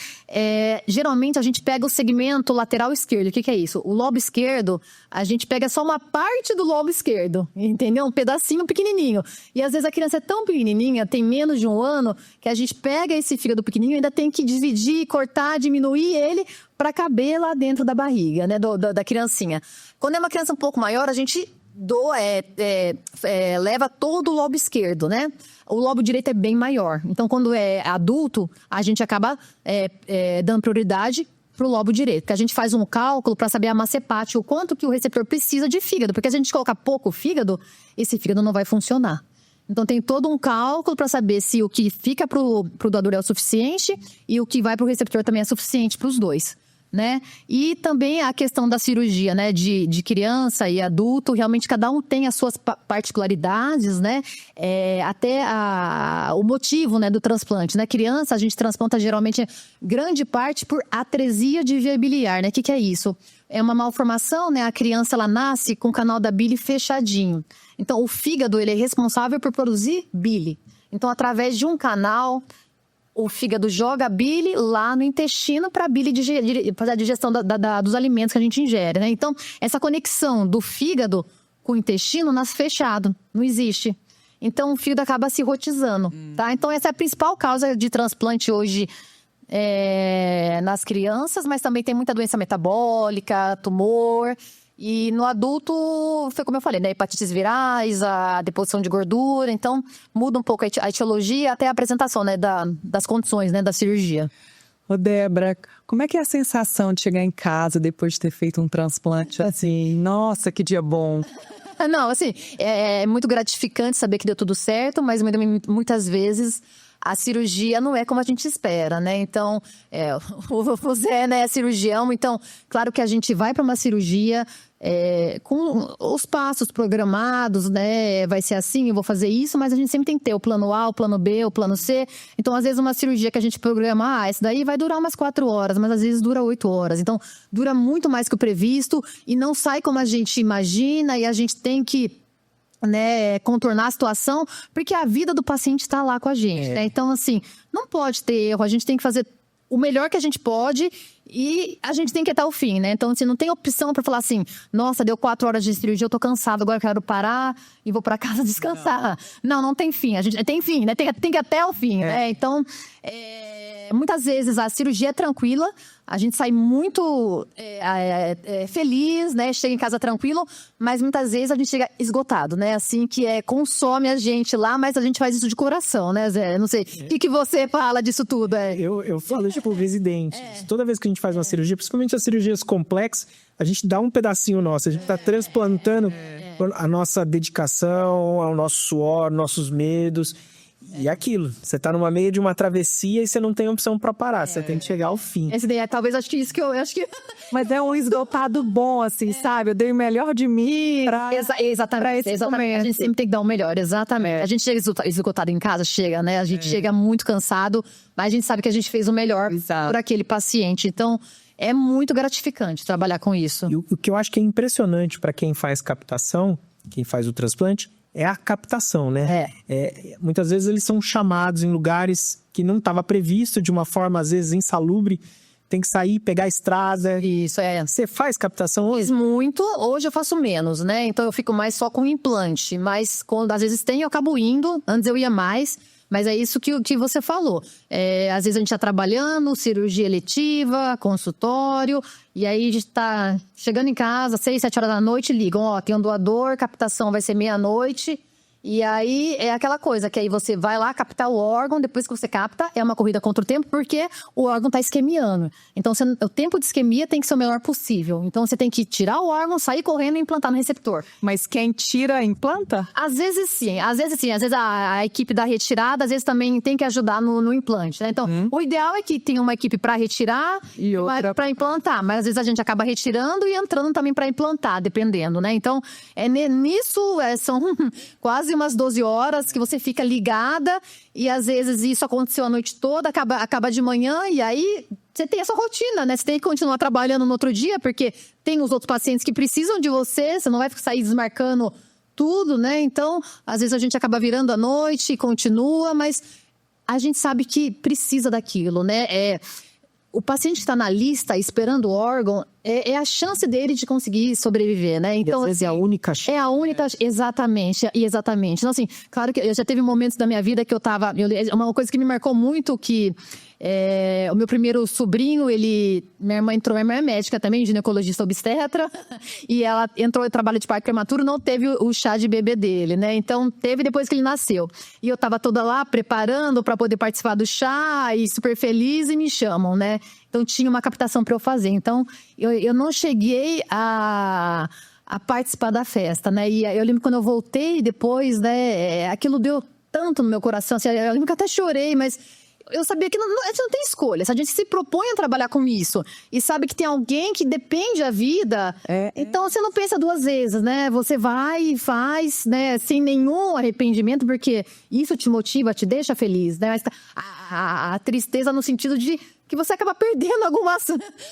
Geralmente, a gente pega o segmento lateral esquerdo. O que é isso? O lobo esquerdo, a gente pega só uma parte do lobo esquerdo, entendeu? Um pedacinho pequenininho. E, às vezes, a criança é tão pequenininha, tem menos de 1 ano, que a gente pega esse fígado pequenininho e ainda tem que dividir, cortar, diminuir ele para caber lá dentro da barriga, né, da criancinha. Quando é uma criança um pouco maior, a gente leva todo o lobo esquerdo, né? O lobo direito é bem maior. Então, quando é adulto, a gente acaba dando prioridade pro lobo direito. Porque a gente faz um cálculo para saber a massa hepática, o quanto que o receptor precisa de fígado. Porque se a gente colocar pouco fígado, esse fígado não vai funcionar. Então, tem todo um cálculo para saber se o que fica pro doador é o suficiente e o que vai pro receptor também é suficiente para os dois. né? E também a questão da cirurgia, né? De criança e adulto, realmente cada um tem as suas particularidades, né? Até o motivo, né, do transplante, né? Criança, a gente transplanta geralmente grande parte por atresia de via biliar, né? O que é isso? É uma malformação, né? A criança, ela nasce com o canal da bile fechadinho. Então, o fígado, ele é responsável por produzir bile. Então, através de um canal, o fígado joga a bile lá no intestino para a bile fazer a digestão dos alimentos que a gente ingere, né? Então, essa conexão do fígado com o intestino nasce fechado, não existe. Então, o fígado acaba se rotizando, tá? Então, essa é a principal causa de transplante hoje nas crianças, mas também tem muita doença metabólica, tumor. E no adulto, foi como eu falei, né? Hepatites virais, a deposição de gordura. Então, muda um pouco a etiologia até a apresentação, né? Das condições, né? Da cirurgia. Ô, Débora, como é que é a sensação de chegar em casa depois de ter feito um transplante assim? Nossa, que dia bom! Não, assim, é muito gratificante saber que deu tudo certo, mas muitas vezes a cirurgia não é como a gente espera, né? Então, o Zé, né, é cirurgião, então, claro que a gente vai para uma cirurgia com os passos programados, né? Vai ser assim, eu vou fazer isso, mas a gente sempre tem que ter o plano A, o plano B, o plano C. Então, às vezes, uma cirurgia que a gente programa, essa daí vai durar umas 4 horas, mas às vezes dura 8 horas. Então, dura muito mais que o previsto e não sai como a gente imagina e a gente tem que, né, contornar a situação, porque a vida do paciente está lá com a gente, né? Então, assim, não pode ter erro, a gente tem que fazer o melhor que a gente pode e a gente tem que ir até o fim, né? Então, assim, não tem opção para falar assim, nossa, deu 4 horas de cirurgia, eu tô cansado, agora eu quero parar e vou para casa descansar. Não tem fim, a gente tem fim, né? Tem que ir até o fim, né? Então, muitas vezes a cirurgia é tranquila, a gente sai muito feliz, né? Chega em casa tranquilo, mas muitas vezes a gente chega esgotado, né? Assim, que consome a gente lá, mas a gente faz isso de coração, né, Zé? Não sei, o que você fala disso tudo? Eu falo, tipo, residente. Toda vez que a gente faz uma cirurgia, principalmente as cirurgias complexas, a gente dá um pedacinho nosso, a gente tá transplantando a nossa dedicação, o nosso suor, nossos medos. E aquilo, você tá no meio de uma travessia e você não tem opção pra parar, você tem que chegar ao fim. Esse daí talvez acho que isso que eu acho que. Mas é um esgotado bom, assim, sabe? Eu dei o melhor de mim pra Exatamente. A gente sempre tem que dar o melhor, exatamente. A gente chega esgotado em casa, chega, né? A gente chega muito cansado, mas a gente sabe que a gente fez o melhor por aquele paciente. Então, é muito gratificante trabalhar com isso. E o que eu acho que é impressionante pra quem faz captação, quem faz o transplante, é a captação, né? Muitas vezes eles são chamados em lugares que não estava previsto, de uma forma, às vezes, insalubre. Tem que sair, pegar a estrada. Isso, Você faz captação hoje? Fiz muito, hoje eu faço menos, né? Então eu fico mais só com implante. Mas quando às vezes tem, eu acabo indo. Antes eu ia mais. Mas é isso que você falou. Às vezes a gente tá trabalhando, cirurgia eletiva, consultório. E aí a gente tá chegando em casa, 6, 7 horas da noite, ligam. Tem um doador, captação vai ser meia-noite. E aí é aquela coisa, que aí você vai lá captar o órgão, depois que você capta, é uma corrida contra o tempo, porque o órgão tá isquemiando. Então, o tempo de isquemia tem que ser o menor possível. Então, você tem que tirar o órgão, sair correndo e implantar no receptor. Mas quem tira, implanta? Às vezes sim. Às vezes a equipe da retirada, às vezes também tem que ajudar no implante, né? Então, o ideal é que tenha uma equipe para retirar e outra para implantar. Mas às vezes a gente acaba retirando e entrando também para implantar, dependendo, né? Então, nisso são quase umas 12 horas que você fica ligada e às vezes isso aconteceu a noite toda, acaba de manhã e aí você tem essa rotina, né? Você tem que continuar trabalhando no outro dia porque tem os outros pacientes que precisam de você não vai sair desmarcando tudo, né? Então, às vezes a gente acaba virando a noite e continua, mas a gente sabe que precisa daquilo, né? O paciente que está na lista esperando o órgão é a chance dele de conseguir sobreviver, né? Então, às vezes é a única chance. É a única, exatamente. Então, assim, claro que eu já teve momentos da minha vida que eu tava... Uma coisa que me marcou muito, que o meu primeiro sobrinho, minha irmã é médica também, ginecologista obstetra, e ela entrou em trabalho de parto prematuro, não teve o chá de bebê dele, né? Então, teve depois que ele nasceu. E eu tava toda lá preparando para poder participar do chá, e super feliz, e me chamam, né? Então, tinha uma captação para eu fazer. Então, eu não cheguei a participar da festa, né? E eu lembro quando eu voltei depois, né? Aquilo deu tanto no meu coração. Assim, eu lembro que até chorei, mas eu sabia que a gente não tem escolha. Se a gente se propõe a trabalhar com isso e sabe que tem alguém que depende da vida, então você não pensa duas vezes, né? Você vai e faz, né? Sem nenhum arrependimento, porque isso te motiva, te deixa feliz, né? Mas a tristeza no sentido de que você acaba perdendo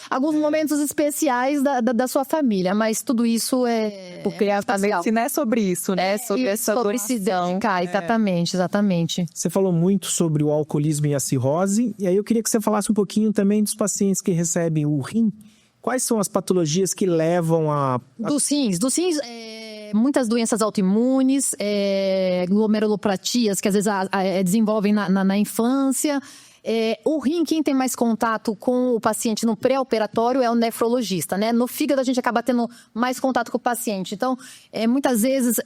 alguns momentos especiais da sua família. Mas tudo isso é... Porque a medicina é sobre isso, né? Sobre essa sobre se doação. dedicar, exatamente. Você falou muito sobre o alcoolismo e a cirrose, e aí eu queria que você falasse um pouquinho também dos pacientes que recebem o rim. Quais são as patologias que levam a... Dos rins, muitas doenças autoimunes, glomerulopatias, que às vezes desenvolvem na infância. O rim, quem tem mais contato com o paciente no pré-operatório é o nefrologista, né? No fígado a gente acaba tendo mais contato com o paciente. Então, muitas vezes,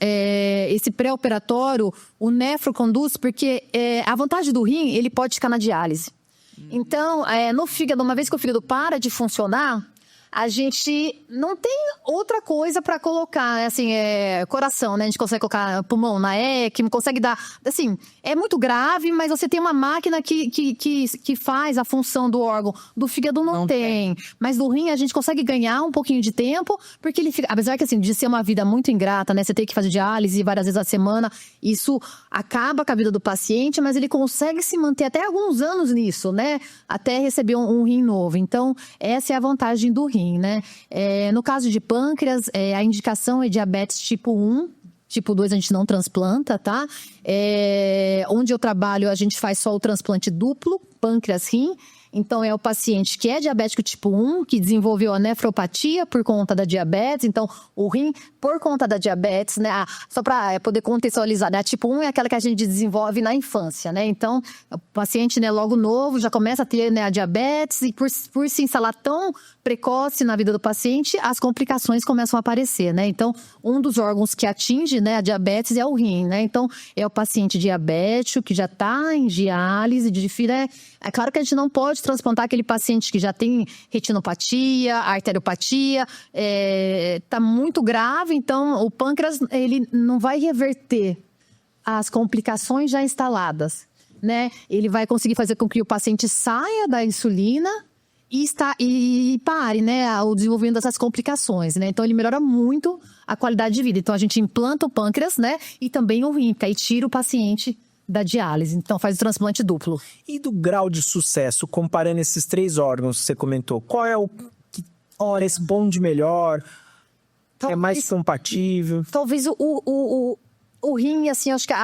esse pré-operatório, o nefro conduz, porque a vantagem do rim, ele pode ficar na diálise. Então, no fígado, uma vez que o fígado para de funcionar, a gente não tem outra coisa para colocar, assim, coração, né? A gente consegue colocar pulmão na ECMO, consegue dar... Assim, é muito grave, mas você tem uma máquina que faz a função do órgão. Do fígado não tem. Mas do rim a gente consegue ganhar um pouquinho de tempo, porque ele fica... Apesar que, assim, de ser uma vida muito ingrata, né? Você tem que fazer diálise várias vezes a semana, isso acaba com a vida do paciente, mas ele consegue se manter até alguns anos nisso, né? Até receber um rim novo. Então, essa é a vantagem do rim, né? No caso de pâncreas, a indicação é diabetes tipo 1, tipo 2 a gente não transplanta, tá? Onde eu trabalho, a gente faz só o transplante duplo, pâncreas-rim. Então, é o paciente que é diabético tipo 1, que desenvolveu a nefropatia por conta da diabetes. Então, o rim, por conta da diabetes, né? Só para poder contextualizar, né? A tipo 1 é aquela que a gente desenvolve na infância, né? Então, o paciente, né, logo novo, já começa a ter, né, a diabetes. E por se instalar tão precoce na vida do paciente, as complicações começam a aparecer, né? Então, um dos órgãos que atinge, né, a diabetes é o rim, né? Então, é o paciente diabético que já está em diálise, é claro que a gente não pode transplantar aquele paciente que já tem retinopatia, arteriopatia, tá muito grave, então o pâncreas ele não vai reverter as complicações já instaladas, né? Ele vai conseguir fazer com que o paciente saia da insulina e pare, né, o desenvolvimento dessas complicações, né? Então ele melhora muito a qualidade de vida. Então a gente implanta o pâncreas, né, e também o rim, que aí tira o paciente da diálise. Então faz o transplante duplo. E do grau de sucesso, comparando esses 3 órgãos que você comentou, qual é o que responde melhor? É mais compatível? Talvez o rim, assim, acho que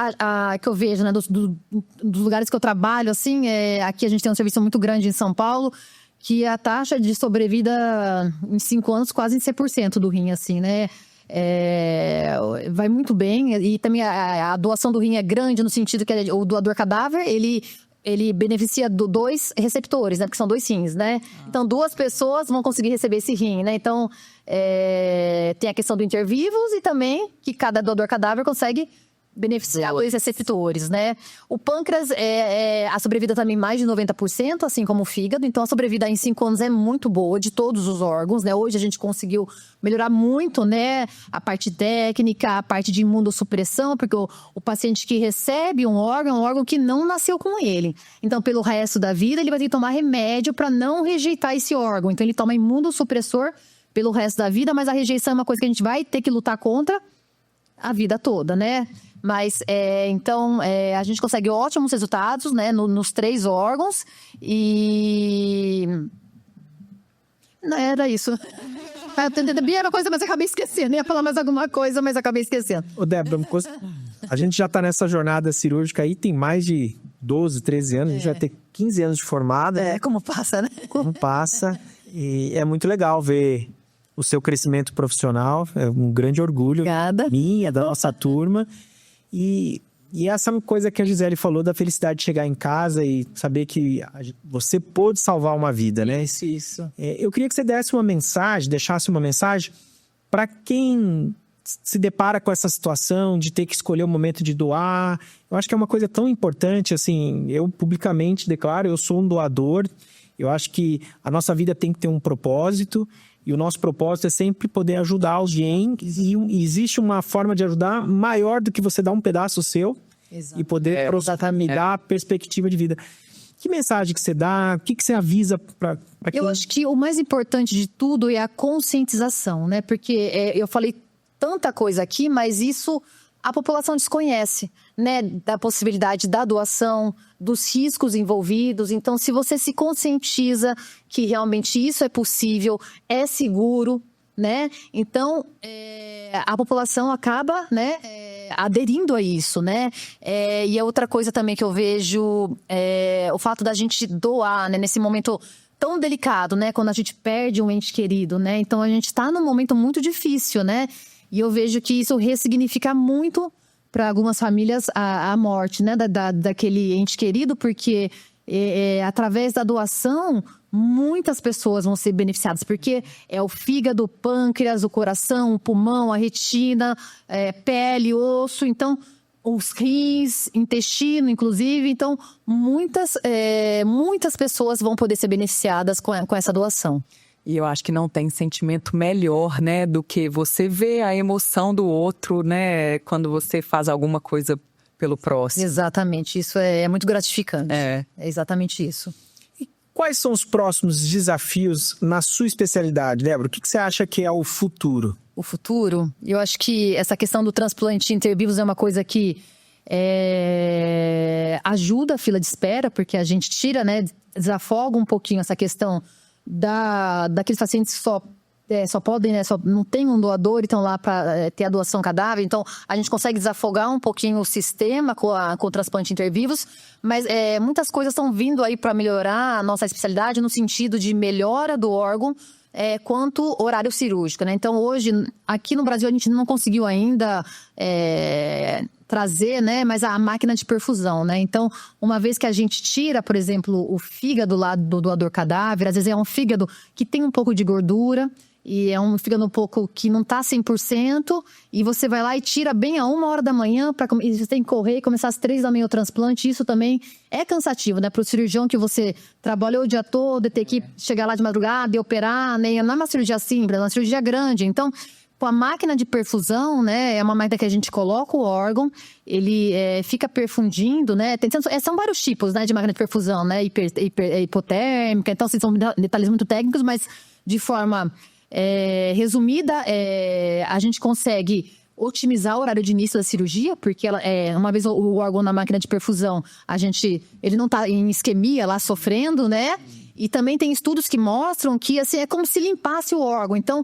que eu vejo, né, dos lugares que eu trabalho, assim, aqui a gente tem um serviço muito grande em São Paulo, que a taxa de sobrevida em 5 anos quase em 100% do rim, assim, né? Vai muito bem. E também a doação do rim é grande no sentido que o doador cadáver, ele beneficia 2 receptores, né? Porque são 2 rins, né? Então, 2 pessoas vão conseguir receber esse rim, né? Então, tem a questão do intervivos e também que cada doador cadáver consegue beneficiar 2 receptores, né? O pâncreas, a sobrevida também mais de 90%, assim como o fígado. Então, a sobrevida em 5 anos é muito boa, de todos os órgãos, né? Hoje a gente conseguiu melhorar muito, né? A parte técnica, a parte de imunossupressão, porque o paciente que recebe um órgão é um órgão que não nasceu com ele. Então, pelo resto da vida, ele vai ter que tomar remédio para não rejeitar esse órgão. Então, ele toma imunossupressor pelo resto da vida, mas a rejeição é uma coisa que a gente vai ter que lutar contra a vida toda, né? Mas, então, a gente consegue ótimos resultados, né, nos 3 órgãos e... Não, era isso. Eu entendi uma coisa, mas acabei esquecendo. Ia falar mais alguma coisa, mas acabei esquecendo. Ô, Débora, a gente já tá nessa jornada cirúrgica aí, tem mais de 12, 13 anos, a gente vai ter 15 anos de formada. Como passa, né? Como passa. E é muito legal ver o seu crescimento profissional, é um grande orgulho. Obrigada. Minha, da nossa turma. E essa coisa que a Gisele falou da felicidade de chegar em casa e saber que você pôde salvar uma vida, né? Isso. Eu queria que você desse uma mensagem, deixasse uma mensagem para quem se depara com essa situação de ter que escolher o momento de doar. Eu acho que é uma coisa tão importante, assim, eu publicamente declaro, eu sou um doador. Eu acho que a nossa vida tem que ter um propósito. E o nosso propósito é sempre poder ajudar alguém. E existe uma forma de ajudar maior do que você dar um pedaço seu. Exato. E poder dar perspectiva de vida. Que mensagem que você dá? O que você avisa para quem... Eu acho que o mais importante de tudo é a conscientização, né? Porque eu falei tanta coisa aqui, mas isso a população desconhece, né? Da possibilidade da doação, dos riscos envolvidos. Então, se você se conscientiza que realmente isso é possível, é seguro, né? Então, a população acaba, né, aderindo a isso, né? E a outra coisa também que eu vejo é o fato da gente doar, né, nesse momento tão delicado, né? Quando a gente perde um ente querido, né? Então, a gente está num momento muito difícil, né? E eu vejo que isso ressignifica muito para algumas famílias a morte, né? Daquele ente querido, porque através da doação, muitas pessoas vão ser beneficiadas, porque é o fígado, o pâncreas, o coração, o pulmão, a retina, pele, osso, então os rins, intestino, inclusive. Então, muitas pessoas vão poder ser beneficiadas com essa doação. E eu acho que não tem sentimento melhor, né, do que você ver a emoção do outro, né, quando você faz alguma coisa pelo próximo. Exatamente, isso é muito gratificante. É exatamente isso. E quais são os próximos desafios na sua especialidade, Débora? O que você acha que é o futuro? O futuro? Eu acho que essa questão do transplante intervivos é uma coisa que ajuda a fila de espera, porque a gente tira, né, desafoga um pouquinho essa questão daqueles pacientes que só podem, né, não tem um doador e estão lá para ter a doação cadáver. Então, a gente consegue desafogar um pouquinho o sistema com o transplante intervivos, mas muitas coisas estão vindo aí para melhorar a nossa especialidade no sentido de melhora do órgão quanto horário cirúrgico, né? Então, hoje, aqui no Brasil, a gente não conseguiu ainda trazer, né, mas a máquina de perfusão, né? Então, uma vez que a gente tira, por exemplo, o fígado lá do doador cadáver, às vezes é um fígado que tem um pouco de gordura, e é um fígado um pouco que não tá 100%, e você vai lá e tira bem a 1h da manhã, e você tem que correr e começar às 3 da manhã o transplante. Isso também é cansativo, né? Para o cirurgião que você trabalhou o dia todo, ter que chegar lá de madrugada e operar, né? Não é uma cirurgia simples, é uma cirurgia grande. Então, com a máquina de perfusão, né? É uma máquina que a gente coloca o órgão, ele fica perfundindo, né? São vários tipos, né, de máquina de perfusão, né? Hipotérmica, então, assim, são detalhes muito técnicos, mas de forma resumida, a gente consegue otimizar o horário de início da cirurgia, porque uma vez o órgão na máquina de perfusão, ele não está em isquemia lá sofrendo, né? E também tem estudos que mostram que assim, é como se limpasse o órgão. Então,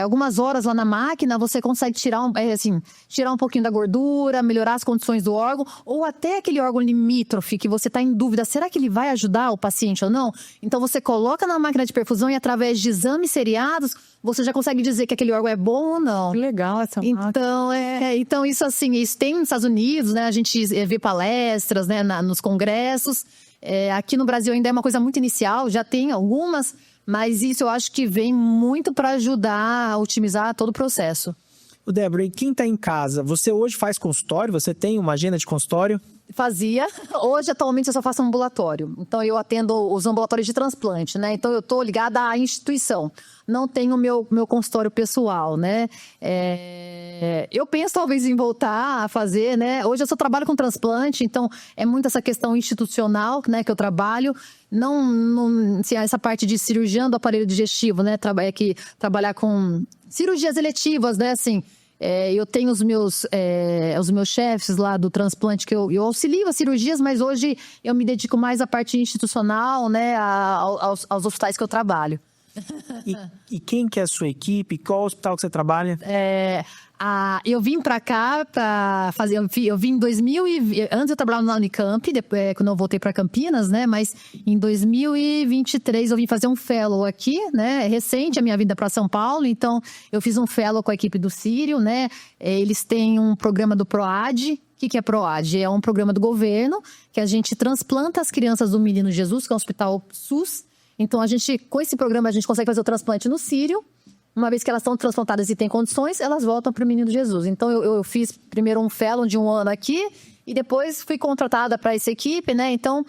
algumas horas lá na máquina, você consegue tirar um pouquinho da gordura, melhorar as condições do órgão, ou até aquele órgão limítrofe que você está em dúvida, será que ele vai ajudar o paciente ou não? Então, você coloca na máquina de perfusão e através de exames seriados, você já consegue dizer que aquele órgão é bom ou não. Que legal essa máquina. Então isso assim, isso tem nos Estados Unidos, né? A gente vê palestras, né, nos congressos. Aqui no Brasil ainda é uma coisa muito inicial, já tem algumas, mas isso eu acho que vem muito para ajudar a otimizar todo o processo. Débora, e quem está em casa, você hoje faz consultório? Você tem uma agenda de consultório? Fazia. Hoje, atualmente, eu só faço ambulatório. Então, eu atendo os ambulatórios de transplante, né? Então, eu estou ligada à instituição. Não tenho meu consultório pessoal, né? Eu penso, talvez, em voltar a fazer, né? Hoje, eu só trabalho com transplante, então, é muito essa questão institucional, né, que eu trabalho. Não assim, essa parte de cirurgião do aparelho digestivo, né? Trabalhar com cirurgias eletivas, né? Assim, eu tenho os meus chefes lá do transplante que eu auxilio as cirurgias, mas hoje eu me dedico mais à parte institucional, né, aos hospitais que eu trabalho. E quem que é a sua equipe? Qual hospital que você trabalha? Eu vim para cá para fazer. Eu vim em 2000 antes eu trabalhava na Unicamp, depois, quando eu voltei para Campinas, né? Mas em 2023 eu vim fazer um fellow aqui, né? É recente a minha vinda para São Paulo, então eu fiz um fellow com a equipe do Sírio, né? Eles têm um programa do PROAD. O que é PROAD? É um programa do governo que a gente transplanta as crianças do Menino Jesus, que é um hospital SUS. Então, com esse programa, a gente consegue fazer o transplante no Sírio. Uma vez que elas estão transplantadas e têm condições, elas voltam para o Menino Jesus. Então, eu fiz primeiro um fellow de 1 ano aqui e depois fui contratada para essa equipe, né? Então,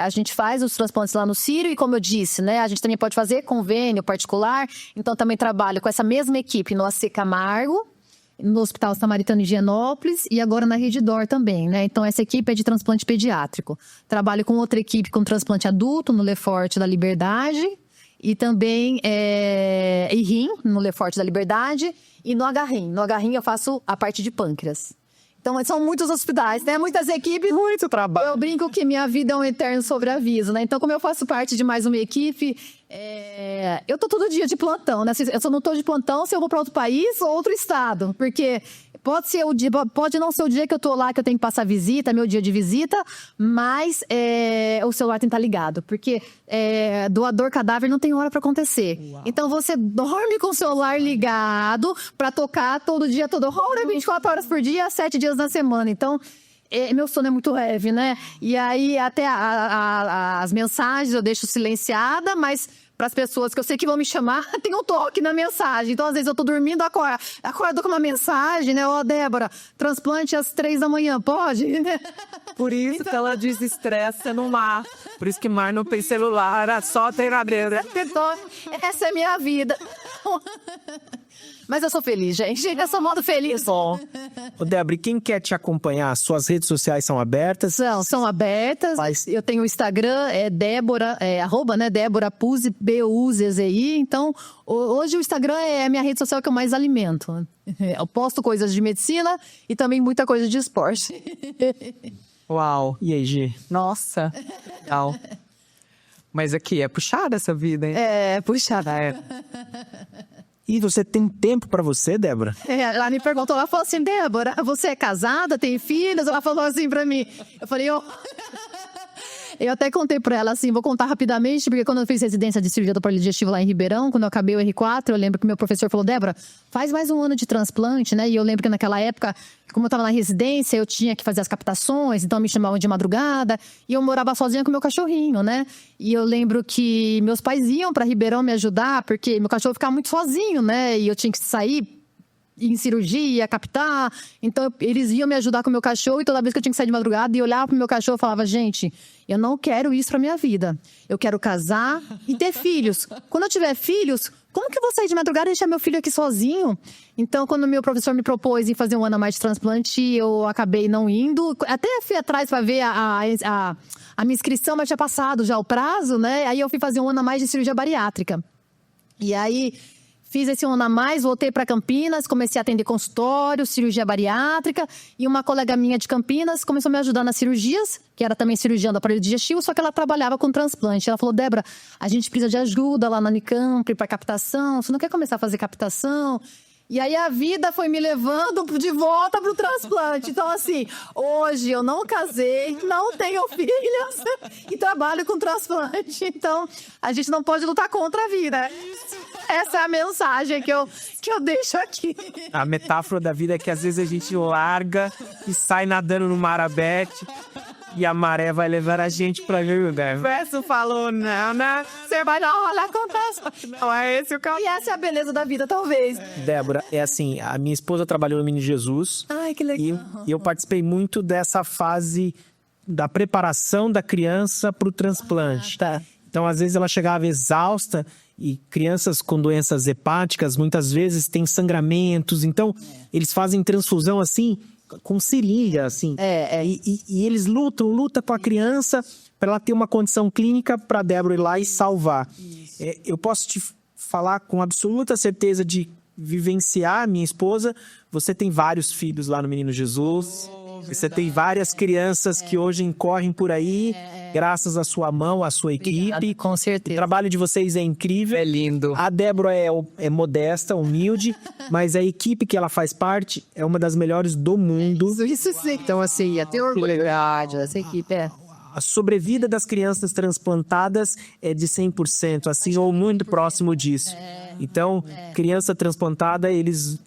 a gente faz os transplantes lá no Sírio e, como eu disse, né? A gente também pode fazer convênio particular. Então, também trabalho com essa mesma equipe no AC Camargo. no Hospital Samaritano em Higienópolis e agora na Rede D'Or também, né? Então, essa equipe é de transplante pediátrico. Trabalho com outra equipe com transplante adulto no Lefort da Liberdade e também em rim, no Lefort da Liberdade e no H-Rim. No H-Rim eu faço a parte de pâncreas. Então, são muitos hospitais, né? Muitas equipes. Muito trabalho. Eu brinco que minha vida é um eterno sobreaviso, né? Então, como eu faço parte de mais uma equipe, eu tô todo dia de plantão, né? Eu só não tô de plantão se eu vou para outro país ou outro estado. Porque pode não ser o dia que eu tô lá, que eu tenho que passar visita, meu dia de visita, mas o celular tem que estar ligado. Porque doador cadáver não tem hora para acontecer. Uau. Então, você dorme com o celular ligado para tocar todo dia, toda hora, 24 horas por dia, 7 dias na semana. Então, meu sono é muito leve, né? E aí, até as mensagens eu deixo silenciada, mas para as pessoas que eu sei que vão me chamar, tem um toque na mensagem. Então, às vezes, eu tô dormindo, acordo com uma mensagem, né? Ó, Débora, transplante às 3 da manhã, pode? Por isso que ela desestressa no mar. Por isso que mar não tem celular, só tem na beira. Então, essa é a minha vida. Mas eu sou feliz, gente. Eu sou modo feliz. Bom. Ô, Débora, e quem quer te acompanhar? Suas redes sociais são abertas? São abertas. Eu tenho o Instagram, Débora, @ Débora Puzzi, Buzzi. Então, hoje o Instagram é a minha rede social que eu mais alimento. Eu posto coisas de medicina e também muita coisa de esporte. Uau. E aí, Gi? Nossa. Legal. Mas aqui, é puxada essa vida, hein? Puxada. E você tem tempo pra você, Débora? Ela me perguntou, ela falou assim, Débora, você é casada, tem filhos? Ela falou assim pra mim. Eu falei, eu até contei pra ela assim, vou contar rapidamente, porque quando eu fiz residência de cirurgia do aparelho digestivo lá em Ribeirão, quando eu acabei o R4, eu lembro que meu professor falou, Débora, faz mais um ano de transplante, né? E eu lembro que naquela época, como eu tava na residência, eu tinha que fazer as captações, então me chamavam de madrugada, e eu morava sozinha com meu cachorrinho, né? E eu lembro que meus pais iam pra Ribeirão me ajudar, porque meu cachorro ficava muito sozinho, né? E eu tinha que sair em cirurgia, captar. Então, eles iam me ajudar com o meu cachorro e toda vez que eu tinha que sair de madrugada e olhar pro meu cachorro, eu falava, gente, eu não quero isso pra minha vida. Eu quero casar e ter filhos. Quando eu tiver filhos, como que eu vou sair de madrugada e deixar meu filho aqui sozinho? Então, quando o meu professor me propôs em fazer um ano a mais de transplante, eu acabei não indo. Até fui atrás pra ver a minha inscrição, mas tinha passado já o prazo, né? Aí eu fui fazer um ano a mais de cirurgia bariátrica. E aí fiz esse ano a mais, voltei para Campinas, comecei a atender consultório, cirurgia bariátrica, e uma colega minha de Campinas começou a me ajudar nas cirurgias, que era também cirurgiã do aparelho digestivo, só que ela trabalhava com transplante. Ela falou, Débora, a gente precisa de ajuda lá na Unicamp para captação, você não quer começar a fazer captação? E aí a vida foi me levando de volta pro transplante. Então, assim, hoje eu não casei, não tenho filhos e trabalho com transplante. Então, a gente não pode lutar contra a vida. Essa é a mensagem que eu deixo aqui. A metáfora da vida é que às vezes a gente larga e sai nadando no mar aberto e a maré vai levar a gente pra ver o lugar. O verso falou, não, né? Você vai não rolar com Não é esse o caminho. E essa é a beleza da vida, talvez. Débora, é assim, a minha esposa trabalhou no Menino Jesus. Ai, que legal. E eu participei muito dessa fase da preparação da criança pro transplante. Tá. Então, às vezes, ela chegava exausta e crianças com doenças hepáticas, muitas vezes, têm sangramentos. Então, eles fazem transfusão, assim, com seringa, assim. E eles lutam com a criança para ela ter uma condição clínica para a Débora ir lá e salvar. Eu posso te falar com absoluta certeza de vivenciar, minha esposa, você tem vários filhos lá no Menino Jesus. Você tem várias crianças que hoje correm por aí, graças à sua mão, à sua equipe. Obrigada, com certeza. O trabalho de vocês é incrível. É lindo. A Débora é modesta, humilde, mas a equipe que ela faz parte é uma das melhores do mundo. Isso sim. Então, assim, até orgulho dessa equipe, A sobrevida das crianças transplantadas é de 100%, assim, ou muito próximo disso. Então, criança transplantada, eles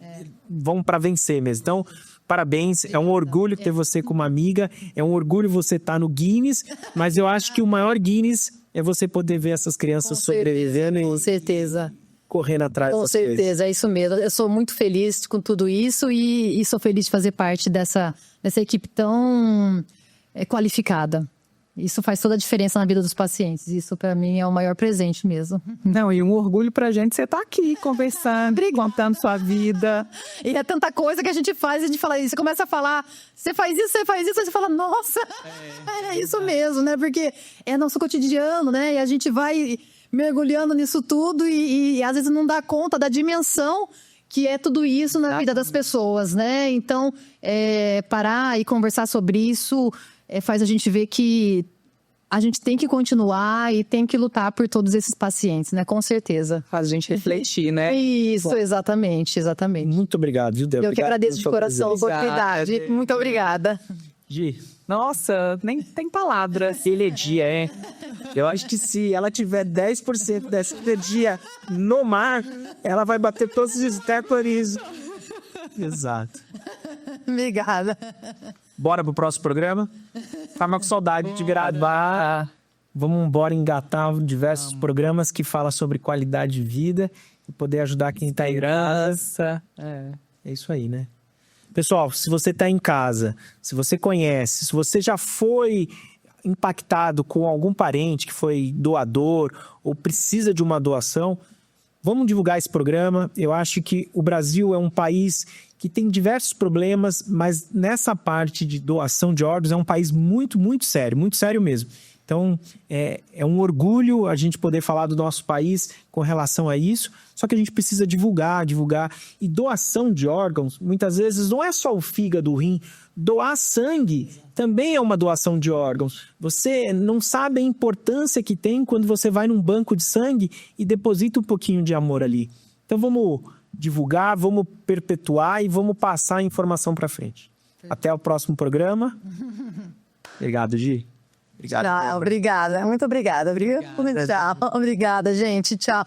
vão para vencer mesmo. Então, parabéns, é um orgulho ter você como amiga, é um orgulho você estar no Guinness, mas eu acho que o maior Guinness é você poder ver essas crianças sobrevivendo com certeza. Correndo atrás Com das certeza, coisas. é isso mesmo. Eu sou muito feliz com tudo isso e sou feliz de fazer parte dessa equipe tão qualificada. Isso faz toda a diferença na vida dos pacientes. Isso, para mim, é o maior presente mesmo. Não, e um orgulho pra gente você tá aqui conversando, contando sua vida. E é tanta coisa que a gente faz, e a gente fala isso. Você começa a falar, você faz isso, aí você fala, nossa, é isso mesmo, né? Porque é nosso cotidiano, né? E a gente vai mergulhando nisso tudo e às vezes não dá conta da dimensão que é tudo isso na vida das pessoas, né? Então, parar e conversar sobre isso faz a gente ver que a gente tem que continuar e tem que lutar por todos esses pacientes, né? Com certeza. Faz a gente refletir, né? Isso, bom, exatamente. Muito obrigado, viu, Débora? Eu que agradeço de coração a oportunidade. Muito obrigada. Gi. Nossa, nem tem palavras. Energia, é. Eu acho que se ela tiver 10% dessa energia no mar, ela vai bater todos os tecoris. Exato. Obrigada. Bora pro próximo programa? Tava com saudade de gravar. Vamos embora engatar diversos programas que falam sobre qualidade de vida e poder ajudar quem tá em casa. É isso aí, né? Pessoal, se você está em casa, se você conhece, se você já foi impactado com algum parente que foi doador ou precisa de uma doação, vamos divulgar esse programa. Eu acho que o Brasil é um país que tem diversos problemas, mas nessa parte de doação de órgãos é um país muito, muito sério mesmo. Então, é um orgulho a gente poder falar do nosso país com relação a isso, só que a gente precisa divulgar. E doação de órgãos, muitas vezes, não é só o fígado, o rim. Doar sangue também é uma doação de órgãos. Você não sabe a importância que tem quando você vai num banco de sangue e deposita um pouquinho de amor ali. Então, vamos divulgar, vamos perpetuar e vamos passar a informação para frente. Até o próximo programa. Obrigado, Gi. Obrigada. Obrigada, muito obrigada. Obrigada, gente. Tchau.